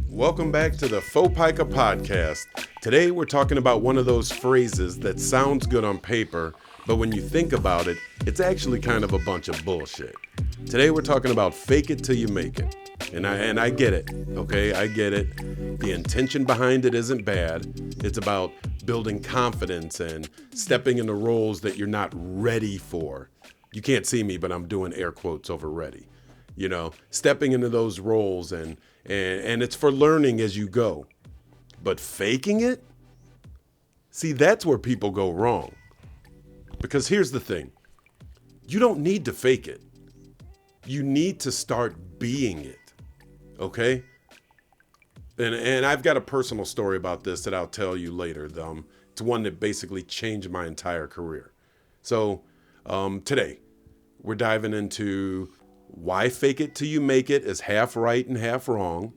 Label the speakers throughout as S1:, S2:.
S1: Welcome back to the F.O.P.I.C.A podcast. Today we're talking about one of those phrases that sounds good on paper, but when you think about it, it's actually kind of a bunch of bullshit. Today we're talking about fake it till you make it. And I get it, okay? I get it. The intention behind it isn't bad. It's about building confidence and stepping into roles that you're not ready for. You can't see me, but I'm doing air quotes over ready. You know, stepping into those roles and it's for learning as you go. But faking it? See, that's where people go wrong. Because here's the thing. You don't need to fake it. You need to start being it. Okay? And I've got a personal story about this that I'll tell you later. It's one that basically changed my entire career. So today, we're diving into why fake it till you make it is half right and half wrong.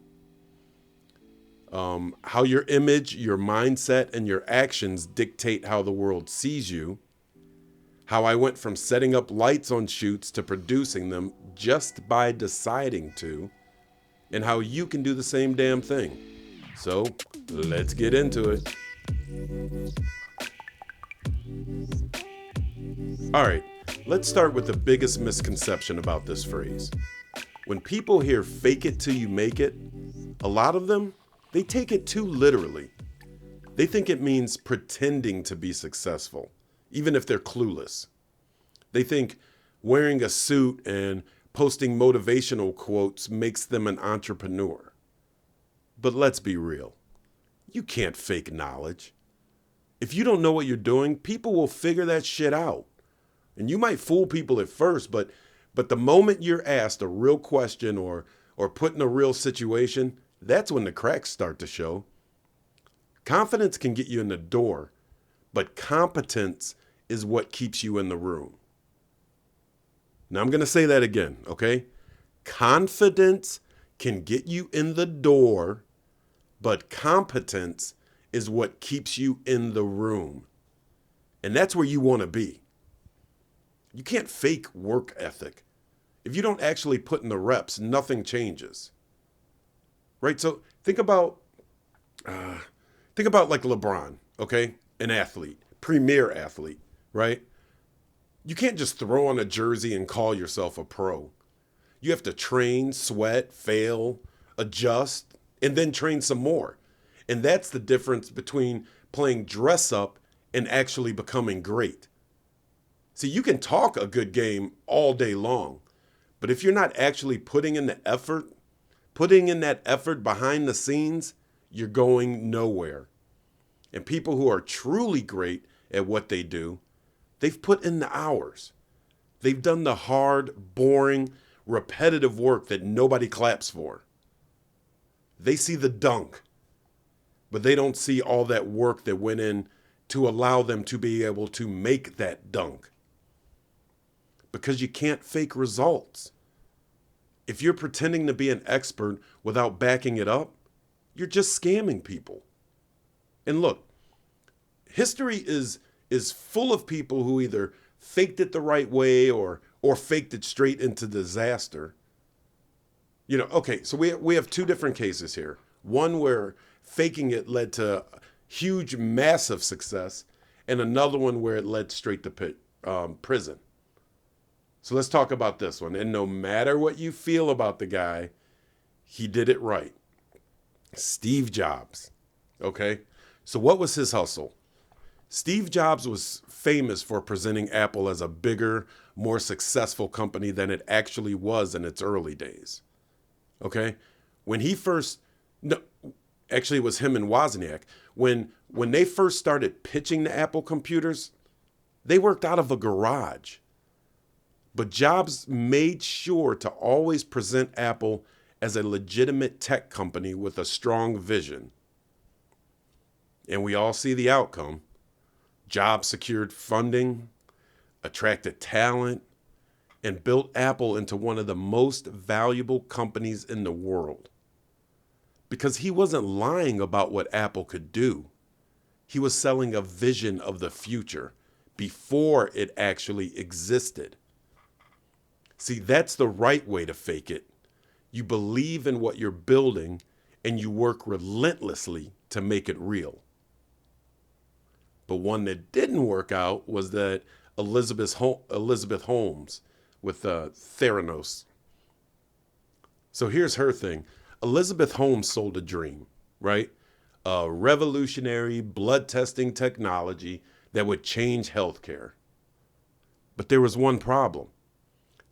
S1: How your image, your mindset, and your actions dictate how the world sees you. How I went from setting up lights on shoots to producing them just by deciding to. And how you can do the same damn thing. So, let's get into it. All right, let's start with the biggest misconception about this phrase. When people hear fake it till you make it, a lot of them, they take it too literally. They think it means pretending to be successful, even if they're clueless. They think wearing a suit and posting motivational quotes makes them an entrepreneur. But let's be real. You can't fake knowledge. If you don't know what you're doing, people will figure that shit out. And you might fool people at first, but the moment you're asked a real question or put in a real situation, that's when the cracks start to show. Confidence can get you in the door, but competence is what keeps you in the room. Now, I'm going to say that again, okay? Confidence can get you in the door, but competence is what keeps you in the room. And that's where you want to be. You can't fake work ethic. If you don't actually put in the reps, nothing changes. Right? So think about like LeBron, okay? An athlete, premier athlete, right? You can't just throw on a jersey and call yourself a pro. You have to train, sweat, fail, adjust, and then train some more. And that's the difference between playing dress up and actually becoming great. See, you can talk a good game all day long, but if you're not actually putting in that effort behind the scenes, you're going nowhere. And people who are truly great at what they do, they've put in the hours. They've done the hard, boring, repetitive work that nobody claps for. They see the dunk, but they don't see all that work that went in to allow them to be able to make that dunk. Because you can't fake results. If you're pretending to be an expert without backing it up, you're just scamming people. And look, history is full of people who either faked it the right way or faked it straight into disaster. You know, okay, so we have two different cases here. One where faking it led to huge, massive success, and another one where it led straight to prison. So let's talk about this one. And no matter what you feel about the guy, he did it right. Steve Jobs, okay? So what was his hustle? Steve Jobs was famous for presenting Apple as a bigger, more successful company than it actually was in its early days. Okay? Actually it was him and Wozniak. When they first started pitching the Apple computers, they worked out of a garage. But Jobs made sure to always present Apple as a legitimate tech company with a strong vision. And we all see the outcome. Jobs secured funding, attracted talent, and built Apple into one of the most valuable companies in the world. Because he wasn't lying about what Apple could do. He was selling a vision of the future, before it actually existed. See, that's the right way to fake it. You believe in what you're building and you work relentlessly to make it real. But one that didn't work out was that Elizabeth Holmes with Theranos. So here's her thing. Elizabeth Holmes sold a dream, right? A revolutionary blood testing technology that would change healthcare. But there was one problem.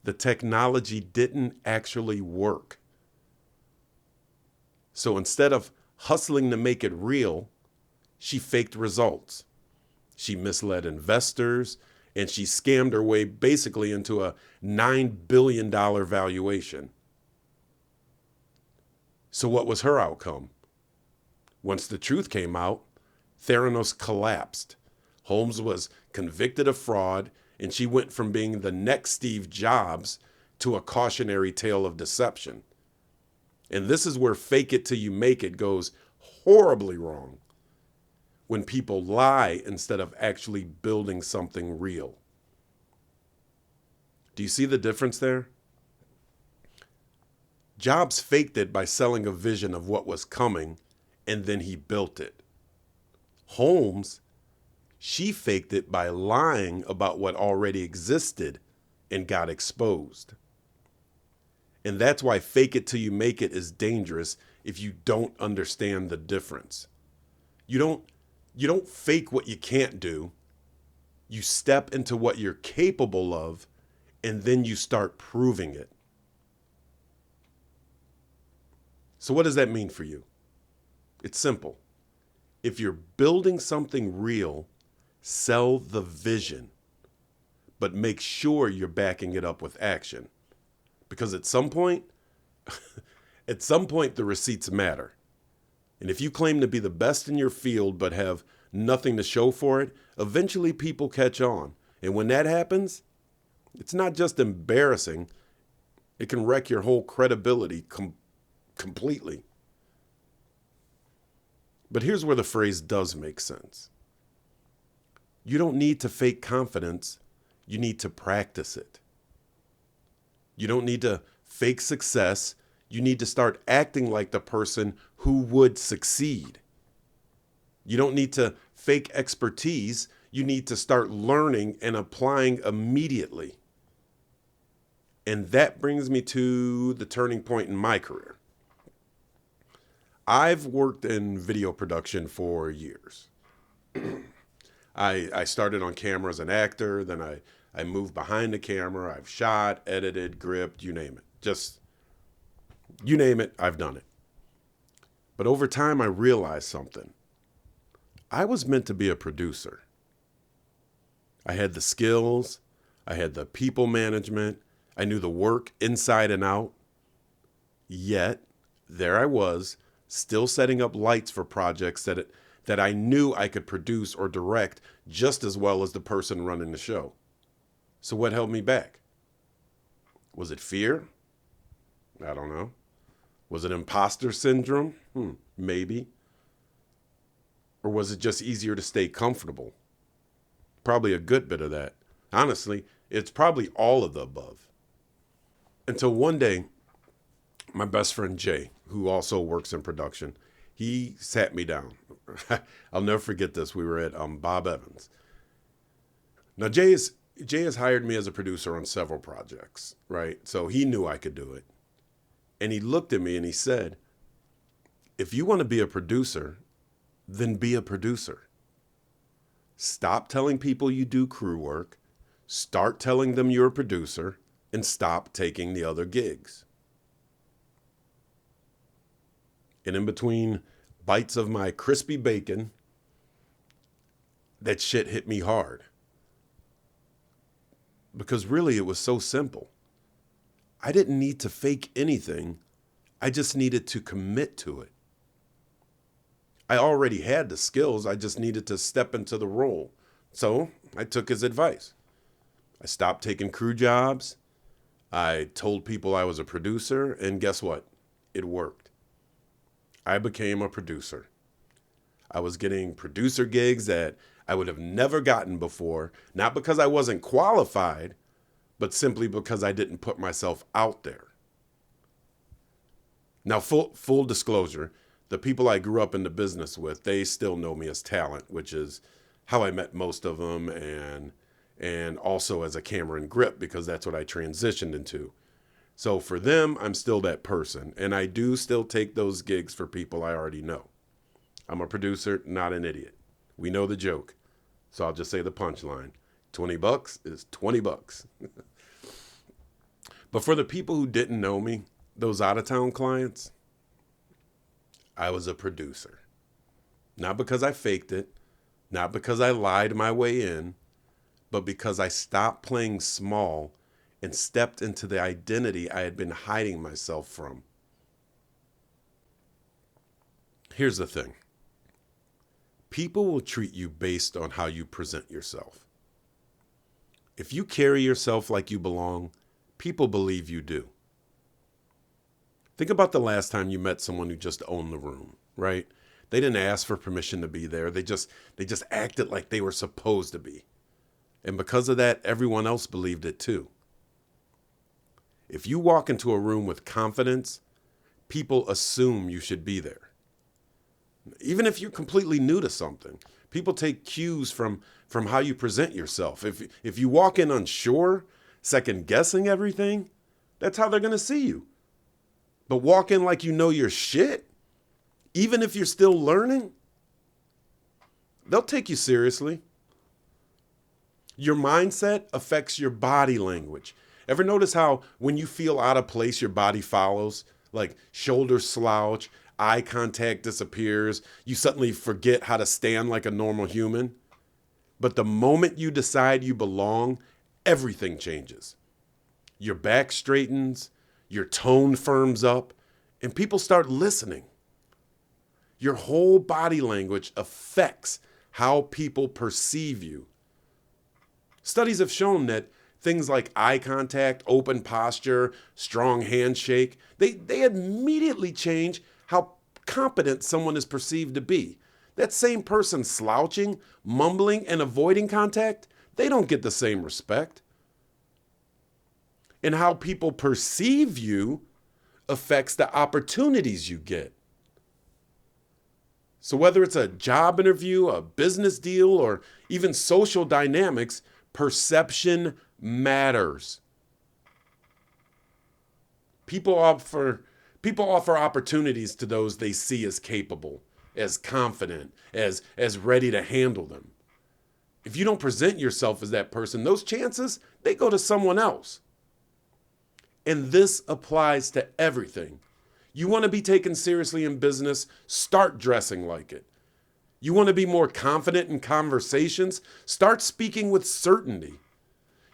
S1: The technology didn't actually work. So instead of hustling to make it real, she faked results. She misled investors and she scammed her way basically into a $9 billion valuation. So what was her outcome? Once the truth came out, Theranos collapsed. Holmes was convicted of fraud, and she went from being the next Steve Jobs to a cautionary tale of deception. And this is where fake it till you make it goes horribly wrong. When people lie instead of actually building something real. Do you see the difference there? Jobs faked it by selling a vision of what was coming, and then he built it. Holmes, she faked it by lying about what already existed and got exposed. And that's why fake it till you make it is dangerous if you don't understand the difference. You don't fake what you can't do. You step into what you're capable of, and then you start proving it. So what does that mean for you? It's simple. If you're building something real, sell the vision, but make sure you're backing it up with action. Because at some point, the receipts matter. And if you claim to be the best in your field but have nothing to show for it, eventually people catch on. And when that happens, it's not just embarrassing, it can wreck your whole credibility completely. But here's where the phrase does make sense. You don't need to fake confidence, you need to practice it. You don't need to fake success, you need to start acting like the person who would succeed. You don't need to fake expertise, you need to start learning and applying immediately. And that brings me to the turning point in my career. I've worked in video production for years. I started on camera as an actor, then I moved behind the camera. I've shot, edited, gripped, you name it. Just, you name it, I've done it. But over time, I realized something. I was meant to be a producer. I had the skills, I had the people management, I knew the work inside and out. Yet, there I was, still setting up lights for projects that I knew I could produce or direct just as well as the person running the show. So what held me back? Was it fear? I don't know. Was it imposter syndrome? Maybe. Or was it just easier to stay comfortable? Probably a good bit of that. Honestly, it's probably all of the above. Until one day, my best friend Jay, who also works in production, he sat me down. I'll never forget this. We were at Bob Evans. Now, Jay has hired me as a producer on several projects, right? So he knew I could do it. And he looked at me and he said, if you want to be a producer, then be a producer. Stop telling people you do crew work, start telling them you're a producer, and stop taking the other gigs. And in between bites of my crispy bacon, that shit hit me hard. Because really it was so simple. I didn't need to fake anything. I just needed to commit to it. I already had the skills. I just needed to step into the role. So I took his advice. I stopped taking crew jobs. I told people I was a producer, and guess what? It worked. I became a producer. I was getting producer gigs that I would have never gotten before, not because I wasn't qualified, but simply because I didn't put myself out there. Now, full disclosure, the people I grew up in the business with, they still know me as talent, which is how I met most of them, and also as a camera and grip, because that's what I transitioned into. So for them, I'm still that person, and I do still take those gigs for people I already know. I'm a producer, not an idiot. We know the joke, so I'll just say the punchline. $20 is $20. But for the people who didn't know me, those out-of-town clients, I was a producer. Not because I faked it, not because I lied my way in, but because I stopped playing small and stepped into the identity I had been hiding myself from. Here's the thing. People will treat you based on how you present yourself. If you carry yourself like you belong, people believe you do. Think about the last time you met someone who just owned the room, right? They didn't ask for permission to be there. They just acted like they were supposed to be. And because of that, everyone else believed it too. If you walk into a room with confidence, people assume you should be there. Even if you're completely new to something, people take cues from how you present yourself. If you walk in unsure, second guessing everything, that's how they're going to see you. But walk in like you know your shit, even if you're still learning, they'll take you seriously. Your mindset affects your body language. Ever notice how when you feel out of place, your body follows? Like shoulders slouch, eye contact disappears, you suddenly forget how to stand like a normal human. But the moment you decide you belong, everything changes. Your back straightens, your tone firms up, and people start listening. Your whole body language affects how people perceive you. Studies have shown that things like eye contact, open posture, strong handshake, they immediately change how competent someone is perceived to be. That same person slouching, mumbling, and avoiding contact, they don't get the same respect. And how people perceive you affects the opportunities you get. So whether it's a job interview, a business deal, or even social dynamics, perception matters. People offer opportunities to those they see as capable, as confident, as ready to handle them. If you don't present yourself as that person, those chances, they go to someone else. And this applies to everything. You want to be taken seriously in business, start dressing like it. You want to be more confident in conversations, start speaking with certainty.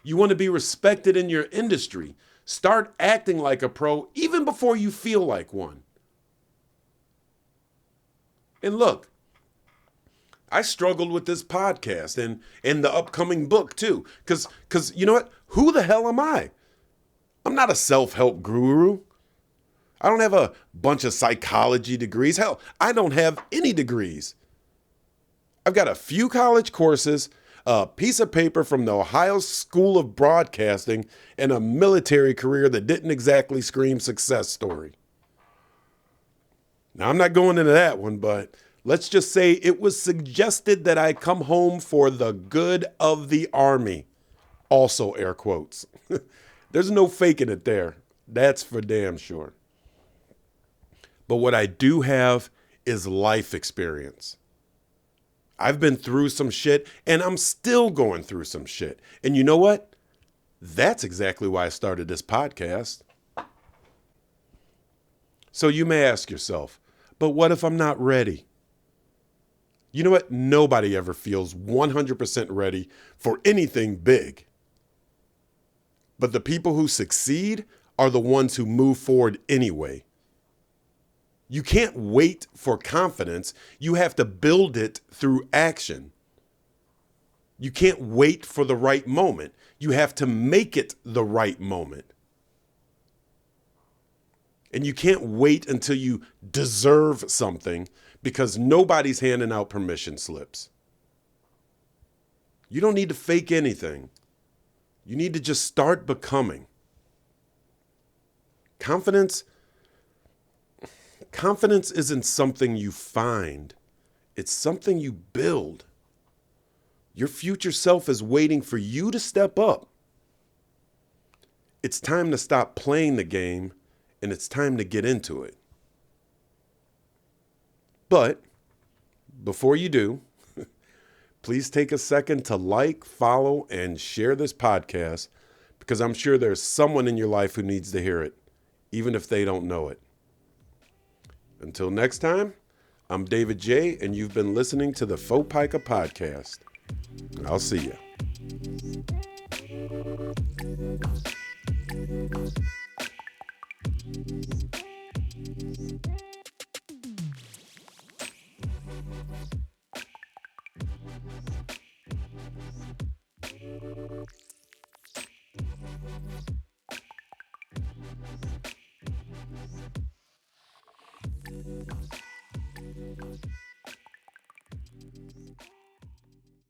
S1: You want to be respected in your industry, start acting like a pro even before you feel like one. And look, I struggled with this podcast and the upcoming book too. Because you know what? Who the hell am I? I'm not a self-help guru. I don't have a bunch of psychology degrees. Hell, I don't have any degrees. I've got a few college courses, a piece of paper from the Ohio School of Broadcasting, and a military career that didn't exactly scream success story. Now, I'm not going into that one, but let's just say it was suggested that I come home for the good of the Army. Also, air quotes. There's no faking it there. That's for damn sure. But what I do have is life experience. I've been through some shit, and I'm still going through some shit. And you know what? That's exactly why I started this podcast. So you may ask yourself, but what if I'm not ready? You know what? Nobody ever feels 100% ready for anything big. But the people who succeed are the ones who move forward anyway. You can't wait for confidence. You have to build it through action. You can't wait for the right moment. You have to make it the right moment. And you can't wait until you deserve something because nobody's handing out permission slips. You don't need to fake anything. You need to just start becoming. Confidence isn't something you find. It's something you build. Your future self is waiting for you to step up. It's time to stop playing the game, and it's time to get into it. But before you do, please take a second to like, follow, and share this podcast, because I'm sure there's someone in your life who needs to hear it, even if they don't know it. Until next time, I'm David J., and you've been listening to the F.O.P.I.C.A podcast. I'll see you.